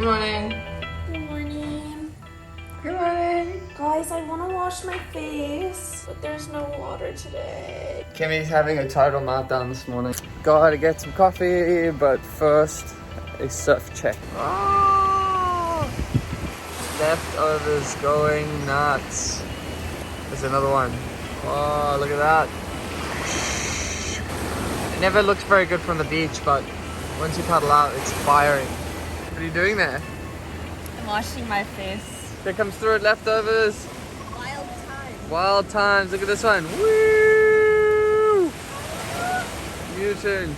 Good morning. Good morning. Good morning. Guys, I want to wash my face, but there's no water today. Kimmy's having a total meltdown this morning. Gotta get some coffee, but first a surf check. Oh! Leftovers going nuts. There's another one. Oh, look at that. It never looks very good from the beach, but once you paddle out, it's firing. What are you doing there? I'm washing my face. Here comes through it, leftovers. Wild time. Wild times. Look at this one. Woo! U-turned.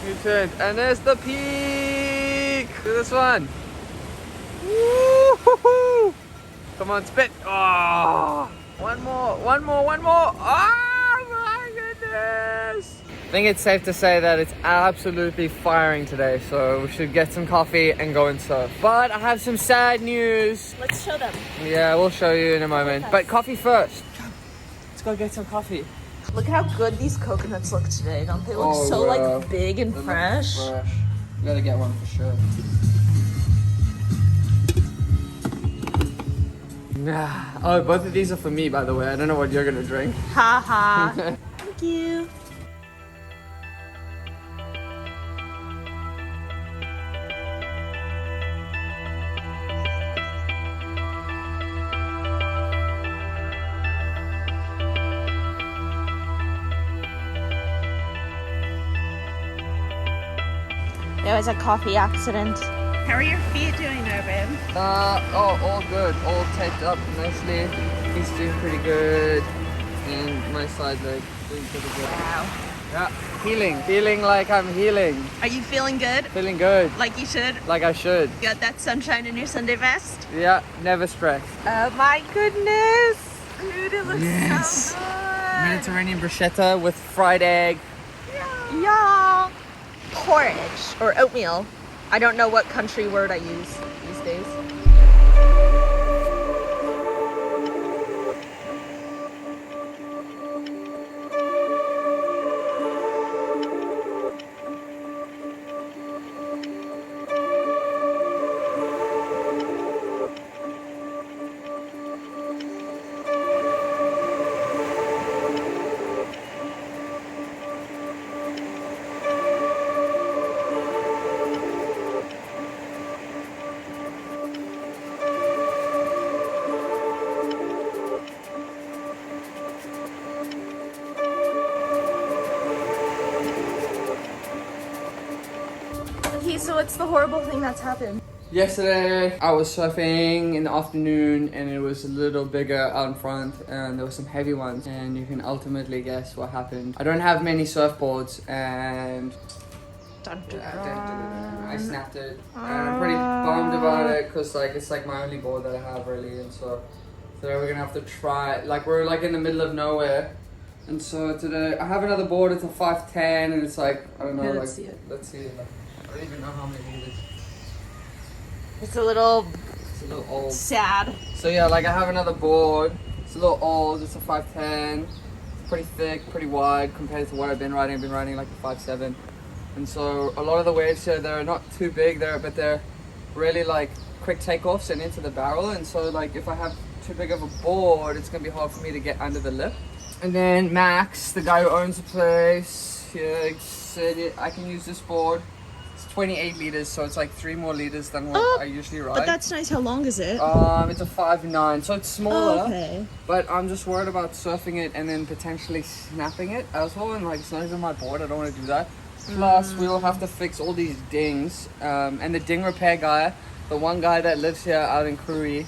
U-turned. And there's the peak. Look at this one. Woo! Come on, spit. Oh! One more. Oh my goodness! I think it's safe to say that it's absolutely firing today, so we should get some coffee and go and surf. But I have some sad news. Let's show them. Yeah, we'll show you in a moment. But coffee first. Let's go get some coffee. Look at how good these coconuts look today. Don't they look so like big and fresh? You gotta get one for sure. Oh, both of these are for me, by the way. I don't know what you're gonna drink. Ha Thank you. There was a coffee accident. How are your feet doing there, babe? All good. All taped up nicely. He's doing pretty good. And my side leg doing pretty good. Wow. Yeah, healing. Feeling like I'm healing. Are you feeling good? Feeling good. Like you should? Like I should. You got that sunshine in your Sunday vest? Yeah, never stressed. Oh my goodness! Dude, it looks so good! Mediterranean bruschetta with fried egg. Yeah! Porridge or oatmeal. I don't know what country word I use these days. Okay, so what's the horrible thing that's happened? Yesterday, I was surfing in the afternoon and it was a little bigger out in front and there were some heavy ones and you can ultimately guess what happened. I don't have many surfboards and I snapped it and I'm pretty bummed about it because it's like my only board that I have really, and so today we're gonna have to try, like we're like in the middle of nowhere, and so today I have another board. It's a 510 and it's like, I don't know, Okay, like let's see it. I don't even know how many meters. It's a little It's a little old. sad. So yeah, like I have another board. It's a little old. It's a 510. It's pretty thick, pretty wide compared to what I've been riding. I've been riding like a 5.7. And so a lot of the waves here, they're not too big there, but they're really like quick takeoffs and into the barrel. And so like if I have too big of a board, it's gonna be hard for me to get under the lip. And then Max, the guy who owns the place, he said I can use this board. It's 28 liters, so it's like 3 more liters than what I usually ride. But that's nice. How long is it? It's a 5.9, so it's smaller. Oh, okay. But I'm just worried about surfing it and then potentially snapping it. I was hoping like it's not even my board. I don't want to do that. Plus, we'll have to fix all these dings. And the ding repair guy, the one guy that lives here out in Koori,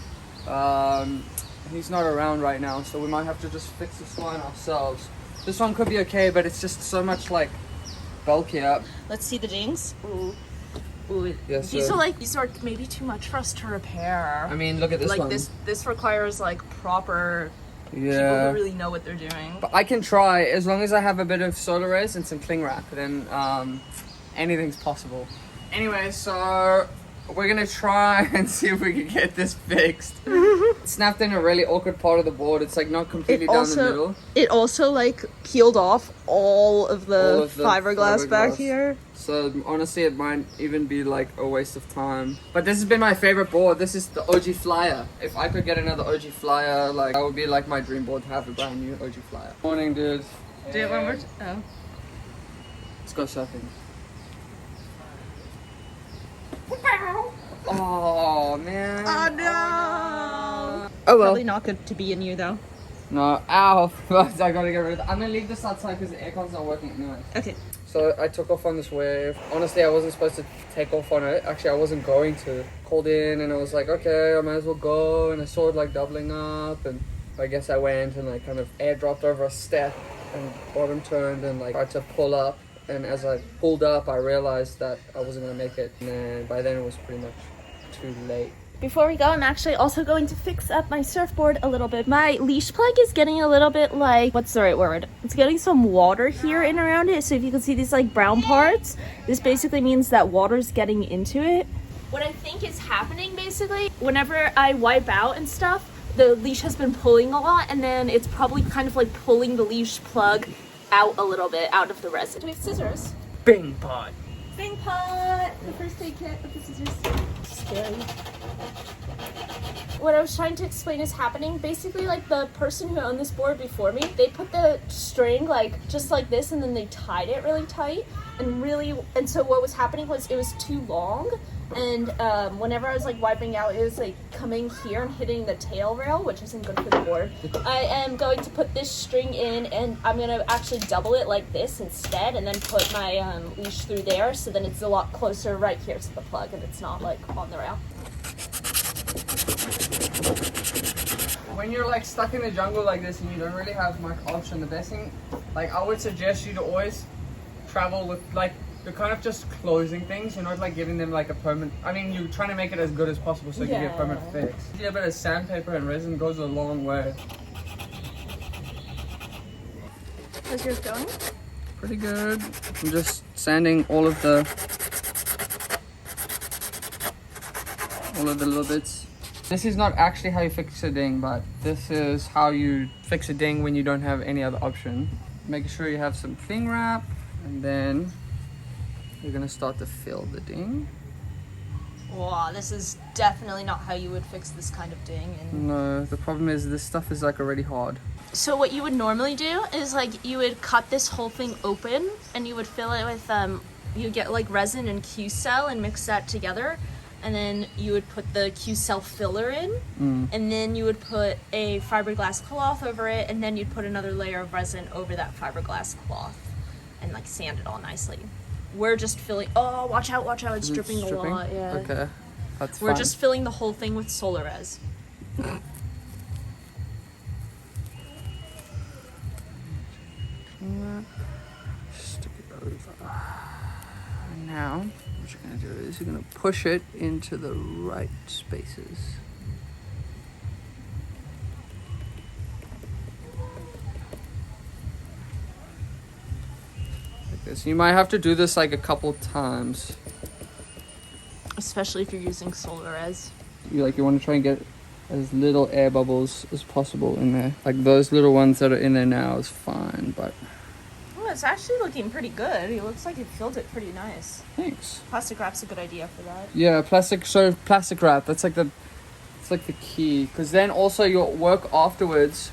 he's not around right now, so we might have to just fix this one ourselves. This one could be okay, but it's just so much like bulkier. Let's see the dings. Ooh. Yes, These are maybe too much for us to repair. I mean, look at this like one. this requires like proper people who really know what they're doing. But I can try, as long as I have a bit of solar rays and some cling wrap, then anything's possible. Anyway, so we're gonna try and see if we can get this fixed. It snapped in a really awkward part of the board. It's like not completely down the middle. It also like peeled off all of the fiberglass back here. So honestly, it might even be like a waste of time. But this has been my favorite board. This is the OG Flyer. If I could get another OG Flyer, like that would be like my dream board to have a brand new OG Flyer. Morning, dudes. Do you have one more? Oh. Let's go surfing. Oh man. Oh no. Oh well. Probably not good to be in you though. No. Ow. I gotta get rid of that. I'm gonna leave this outside because the aircon's not working anyway. Okay. So I took off on this wave. Honestly, I wasn't supposed to take off on it. Actually, I wasn't going to. Called in and I was like, okay, I might as well go. And I saw it like doubling up, and I guess I went and I kind of airdropped over a step and bottom turned and like tried to pull up. And as I pulled up, I realized that I wasn't gonna make it. And then by then it was pretty much too late. Before we go, I'm actually also going to fix up my surfboard a little bit. My leash plug is getting a little bit like, what's the right word? It's getting some water here and around it. So if you can see these like brown parts, this basically means that water's getting into it. What I think is happening basically, whenever I wipe out and stuff, the leash has been pulling a lot, and then it's probably kind of like pulling the leash plug out a little bit out of the resin. Do we have scissors? Bing pot. Bing pot! The first aid kit with the scissors. Scary. What I was trying to explain is happening. Basically, like the person who owned this board before me, they put the string like just like this, and then they tied it really tight and so what was happening was it was too long, and whenever I was like wiping out, it was like coming here and hitting the tail rail, which isn't good for the board. I am going to put this string in, and I'm gonna actually double it like this instead, and then put my leash through there, so then it's a lot closer right here to the plug, and it's not like on the rail. When you're like stuck in the jungle like this and you don't really have much option, the best thing, like I would suggest you to always travel with like, you're kind of just closing things. You're not like giving them like a permanent, I mean you're trying to make it as good as possible so you can get a permanent fix. A bit of sandpaper and resin goes a long way. How's yours going? Pretty good. I'm just sanding all of the little bits. This is not actually how you fix a ding, but this is how you fix a ding when you don't have any other option. Make sure you have some cling wrap, and then you're gonna start to fill the ding. Wow, this is definitely not how you would fix this kind of ding. No, the problem is this stuff is like already hard. So what you would normally do is like you would cut this whole thing open, and you would fill it with you get like resin and Q-cell and mix that together. And then you would put the Q-cell filler in, and then you would put a fiberglass cloth over it, and then you'd put another layer of resin over that fiberglass cloth, and like sand it all nicely. We're just filling. Oh, watch out! Watch out! It's dripping a lot. Yeah. Okay, that's We're fine. just filling the whole thing with solar res. Stick it over. Now, what you're gonna do is you're gonna push it into the right spaces. Like this. You might have to do this like a couple times. Especially if you're using solar res. You want to try and get as little air bubbles as possible in there. Like those little ones that are in there now is fine, but It's actually looking pretty good. It looks like it filled it pretty nice. thanks. Plastic wrap's a good idea for that. Yeah, plastic wrap. That's like it's like the key. Because then also your work afterwards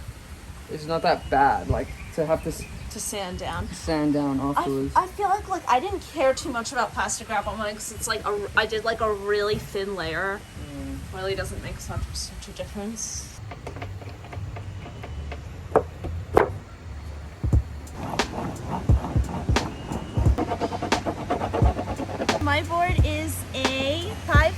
is not that bad. Like to have to sand down. Sand down afterwards. I feel like I didn't care too much about plastic wrap on mine because it's like I did like a really thin layer. Really doesn't make such a difference. My board is a 5'7",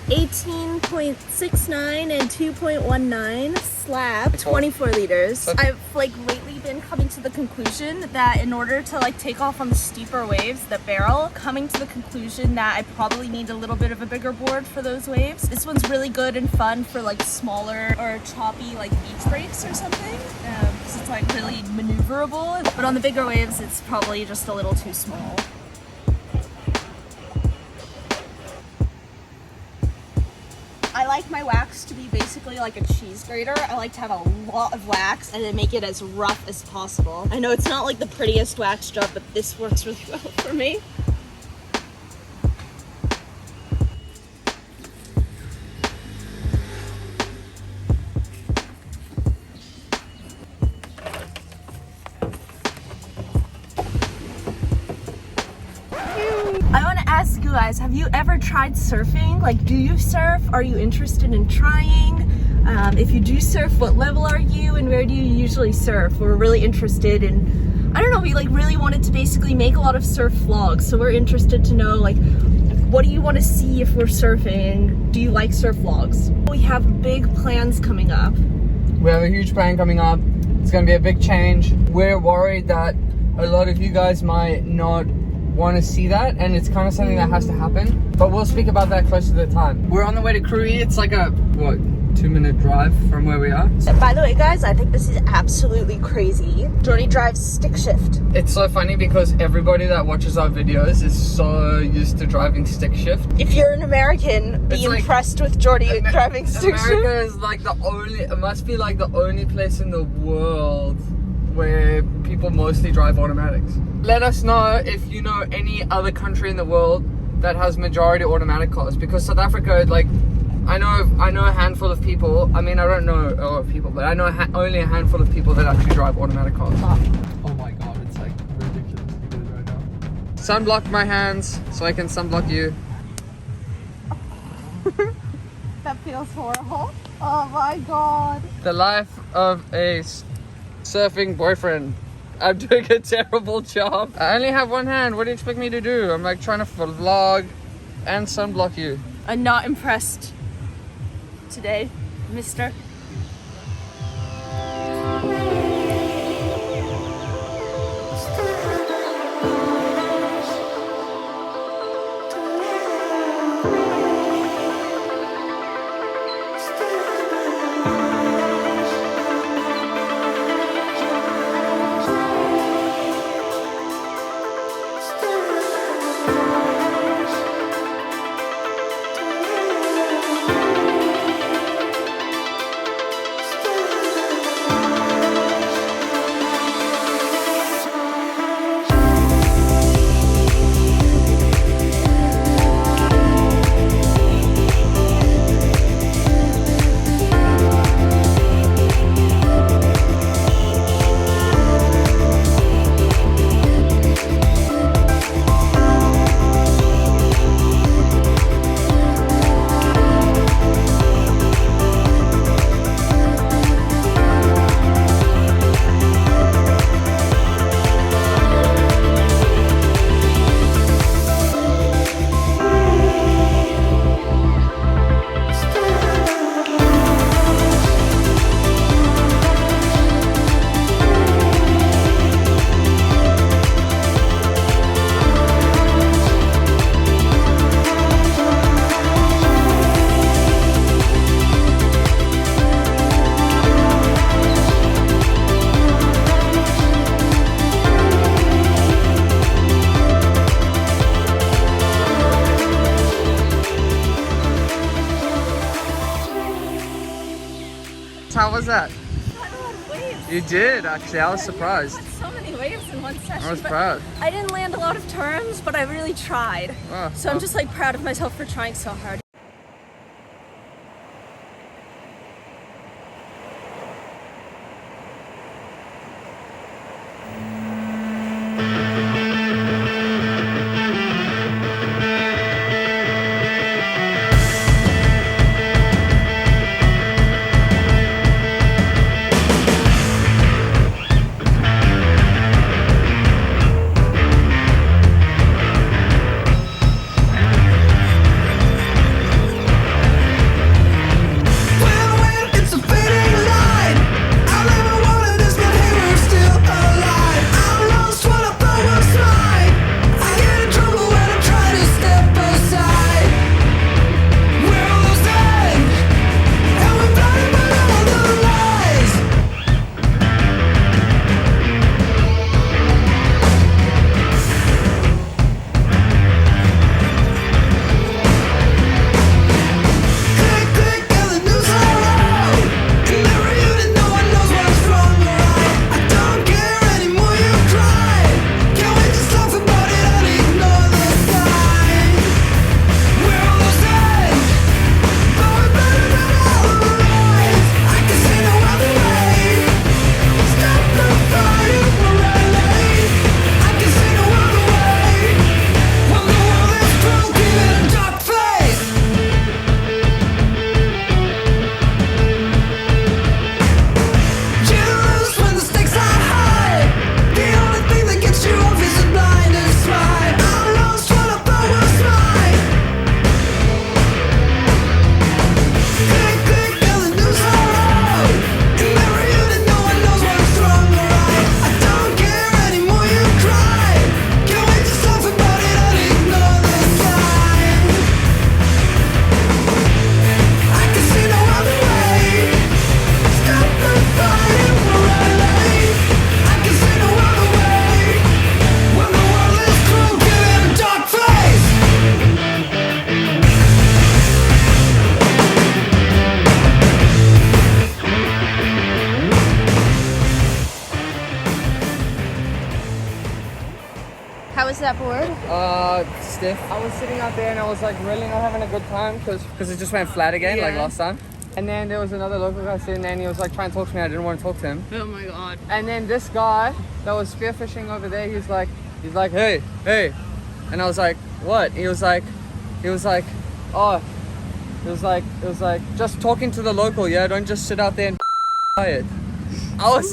18.69 and 2.19 slab, 24 liters. I've lately been coming to the conclusion that in order to take off on the steeper waves, the barrel, coming to the conclusion that I probably need a little bit of a bigger board for those waves. This one's really good and fun for smaller or choppy beach breaks or something, because it's really maneuverable. But on the bigger waves, it's probably just a little too small. I like my wax to be basically like a cheese grater. I like to have a lot of wax and then make it as rough as possible. I know it's not like the prettiest wax job, but this works really well for me. I want to ask you guys, have you ever tried surfing? Like, do you surf? Are you interested in trying? If you do surf, what level are you and where do you usually surf? We're really interested in, I don't know, we like really wanted to basically make a lot of surf vlogs. So we're interested to know, like, what do you want to see if we're surfing? Do you like surf vlogs? We have big plans coming up. We have a huge plan coming up. It's going to be a big change. We're worried that a lot of you guys might not want to see that, and it's kind of something that has to happen, but we'll speak about that closer to the time. We're on the way to Cruy. It's like a, what, 2-minute drive from where we are. By the way, guys, I think this is absolutely crazy. Jordy drives stick shift. It's so funny because everybody that watches our videos is so used to driving stick shift. If you're an American, be impressed with Jordy driving stick shift. America is like the only, it must be like the only place in the world where people mostly drive automatics. Let us know if you know any other country in the world that has majority automatic cars, because South Africa, like, I know a handful of people. I mean, I don't know a lot of people, but I know only a handful of people that actually drive automatic cars. Oh my god, it's like ridiculously good right now. Sunblock my hands so I can sunblock you. That feels horrible. Oh my god. The life of a surfing boyfriend. I'm doing a terrible job. I only have one hand. What do you expect me to do? I'm like trying to vlog and sunblock you. I'm not impressed today, mister. How was that? I had a lot of waves. You did, actually. I was surprised. I had so many waves in one session. I was proud. I didn't land a lot of turns, but I really tried. Oh, So I'm just like proud of myself for trying so hard. board? Stiff. I was sitting out there and I was like really not having a good time because it just went flat again like last time. And then there was another local guy sitting there and he was like trying to talk to me. I didn't want to talk to him. Oh my god. And then this guy that was spearfishing over there, he's like, hey. And I was like, what? He was like, oh, it was like, just talking to the local, yeah? Don't just sit out there and quiet. I was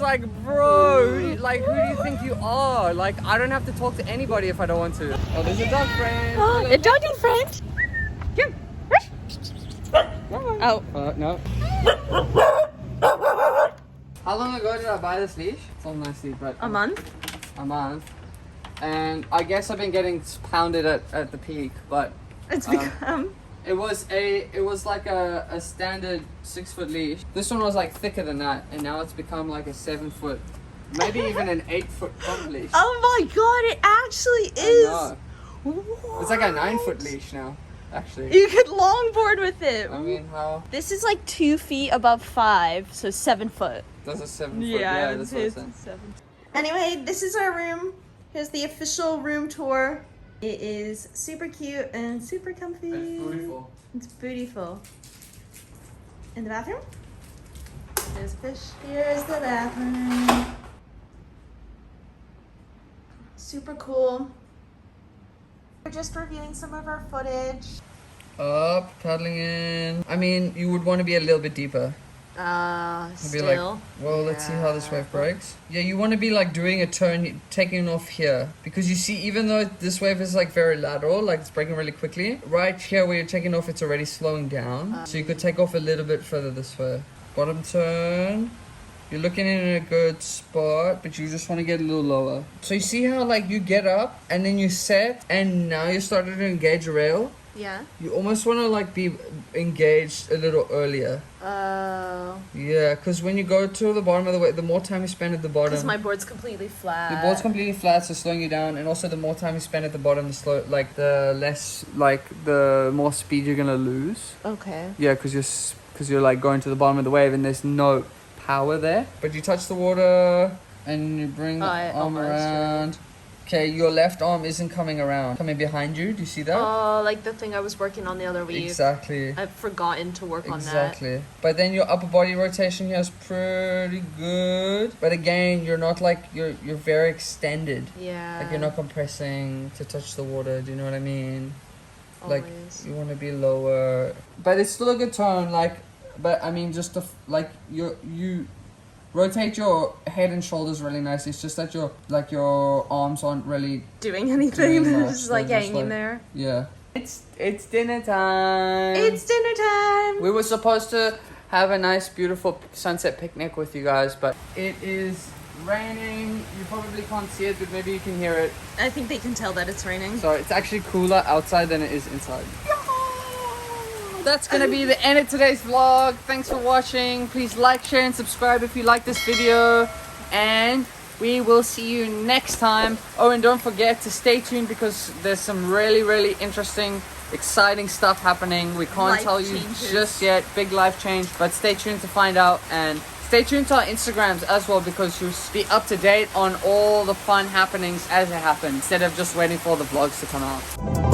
like, bro, who do you think you are? Like, I don't have to talk to anybody if I don't want to. Oh, there's a dog friend. A doggy friend? Come. Oh. No. How long ago did I buy this leash? It's all nicely, but... A month? A month. And I guess I've been getting pounded at the peak, but... It's become... It was like a standard 6-foot leash. This one was like thicker than that, and now it's become like a 7-foot, maybe even an 8-foot pump leash. Oh my god, it actually is! It's like a 9-foot leash now, actually. You could longboard with it. I mean, how? This is like 2 feet above 5, so 7 foot. That's a 7 foot. Yeah, that's what I'm saying. 7. Anyway, this is our room. Here's the official room tour. It is super cute and super comfy. It's beautiful. It's beautiful. In the bathroom? There's fish. Here's the bathroom. Super cool. We're just reviewing some of our footage. Up, paddling in. I mean, you would want to be a little bit deeper. Still. Be like, well, let's see how this wave breaks. Yeah, you want to be like doing a turn, taking off here. Because you see, even though this wave is like very lateral, like it's breaking really quickly, right here where you're taking off, it's already slowing down. So you could take off a little bit further this way. Bottom turn. You're looking in a good spot, but you just want to get a little lower. So you see how like you get up and then you set and now you're starting to engage a rail? Yeah. You almost want to like be engaged a little earlier. Oh. Yeah, because when you go to the bottom of the wave, the more time you spend at the bottom... Because my board's completely flat. The board's completely flat, so slowing you down. And also the more time you spend at the bottom, the more speed you're going to lose. Okay. Yeah, because you're like going to the bottom of the wave and there's no power there. But you touch the water and you bring the arm around. Okay, your left arm isn't coming around. Coming behind you, do you see that? Oh, like the thing I was working on the other week. Exactly. I've forgotten to work on that. Exactly. But then your upper body rotation here is pretty good. But again, you're not like, you're very extended. Yeah. Like you're not compressing to touch the water, do you know what I mean? Like, Always. you want to be lower. But it's still a good tone, like, but I mean, just you rotate your head and shoulders really nice. It's just that your arms aren't really doing anything. doing much. Just like They're just hanging there. Yeah. It's dinner time. It's dinner time. We were supposed to have a nice, beautiful sunset picnic with you guys, but it is raining. You probably can't see it, but maybe you can hear it. I think they can tell that it's raining. So it's actually cooler outside than it is inside. That's gonna be the end of today's vlog. Thanks for watching. Please like, share, and subscribe if you like this video. And we will see you next time. Oh, and don't forget to stay tuned because there's some really, really interesting, exciting stuff happening. We can't Life tell you changes. just yet. Big life change. But stay tuned to find out. And stay tuned to our Instagrams as well because you'll be up to date on all the fun happenings as it happens instead of just waiting for the vlogs to come out.